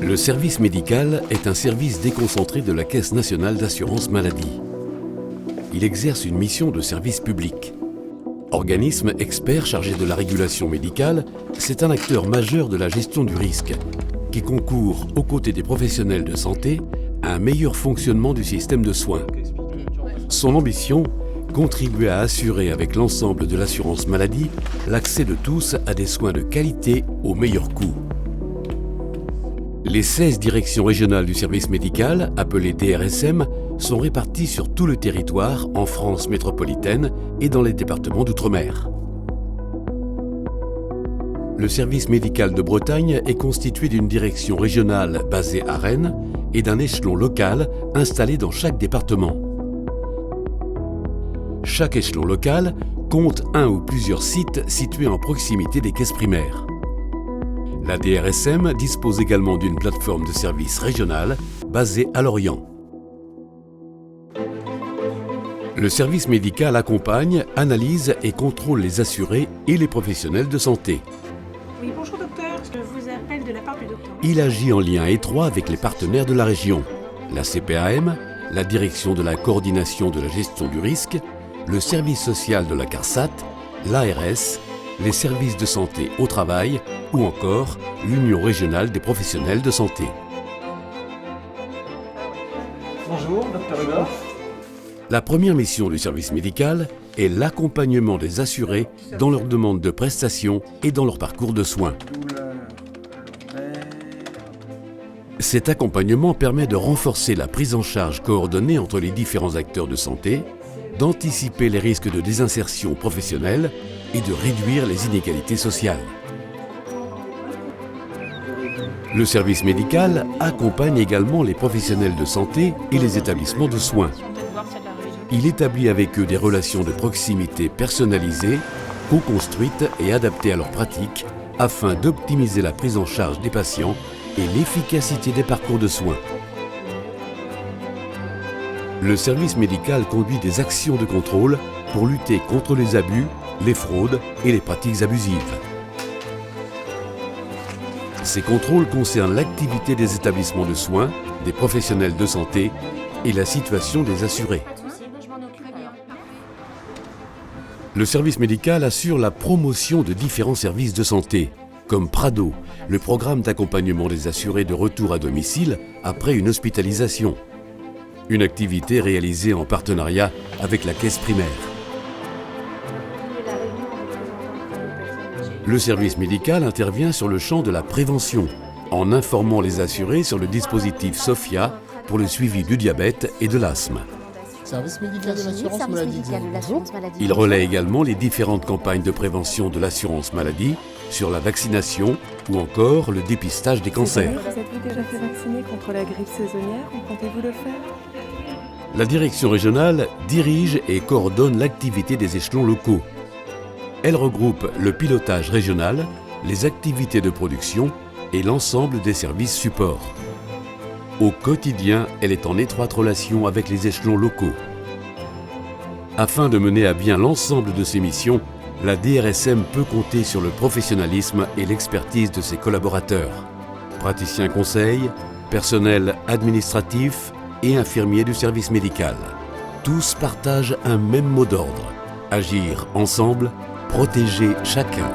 Le service médical est un service déconcentré de la Caisse nationale d'assurance maladie. Il exerce une mission de service public. Organisme expert chargé de la régulation médicale, c'est un acteur majeur de la gestion du risque, qui concourt aux côtés des professionnels de santé à un meilleur fonctionnement du système de soins. Son ambition, contribuer à assurer avec l'ensemble de l'assurance maladie l'accès de tous à des soins de qualité au meilleur coût. Les 16 directions régionales du service médical, appelées DRSM, sont réparties sur tout le territoire en France métropolitaine et dans les départements d'outre-mer. Le service médical de Bretagne est constitué d'une direction régionale basée à Rennes et d'un échelon local installé dans chaque département. Chaque échelon local compte un ou plusieurs sites situés en proximité des caisses primaires. La DRSM dispose également d'une plateforme de service régionale basée à Lorient. Le service médical accompagne, analyse et contrôle les assurés et les professionnels de santé. Oui, bonjour docteur, je vous appelle de la part du docteur. Il agit en lien étroit avec les partenaires de la région, la CPAM, la Direction de la coordination de la gestion du risque, le service social de la CARSAT, l'ARS, les services de santé au travail ou encore l'Union régionale des professionnels de santé. Bonjour, docteur Hubert. La première mission du service médical est l'accompagnement des assurés dans leur demande de prestations et dans leur parcours de soins. Cet accompagnement permet de renforcer la prise en charge coordonnée entre les différents acteurs de santé, d'anticiper les risques de désinsertion professionnelle et de réduire les inégalités sociales. Le service médical accompagne également les professionnels de santé et les établissements de soins. Il établit avec eux des relations de proximité personnalisées, co-construites et adaptées à leurs pratiques afin d'optimiser la prise en charge des patients et l'efficacité des parcours de soins. Le service médical conduit des actions de contrôle pour lutter contre les abus, les fraudes et les pratiques abusives. Ces contrôles concernent l'activité des établissements de soins, des professionnels de santé et la situation des assurés. Le service médical assure la promotion de différents services de santé, comme Prado, le programme d'accompagnement des assurés de retour à domicile après une hospitalisation. Une activité réalisée en partenariat avec la caisse primaire. Le service médical intervient sur le champ de la prévention, en informant les assurés sur le dispositif SOFIA pour le suivi du diabète et de l'asthme. Service médical de l'assurance maladie. Il relaie également les différentes campagnes de prévention de l'assurance maladie sur la vaccination ou encore le dépistage des cancers. Vous êtes-vous déjà fait vacciner contre la grippe saisonnière ou comptez-vous le faire? La direction régionale dirige et coordonne l'activité des échelons locaux. Elle regroupe le pilotage régional, les activités de production et l'ensemble des services supports. Au quotidien, elle est en étroite relation avec les échelons locaux. Afin de mener à bien l'ensemble de ses missions, la DRSM peut compter sur le professionnalisme et l'expertise de ses collaborateurs. Praticiens conseils, personnel administratif et infirmiers du service médical. Tous partagent un même mot d'ordre. Agir ensemble, protéger chacun.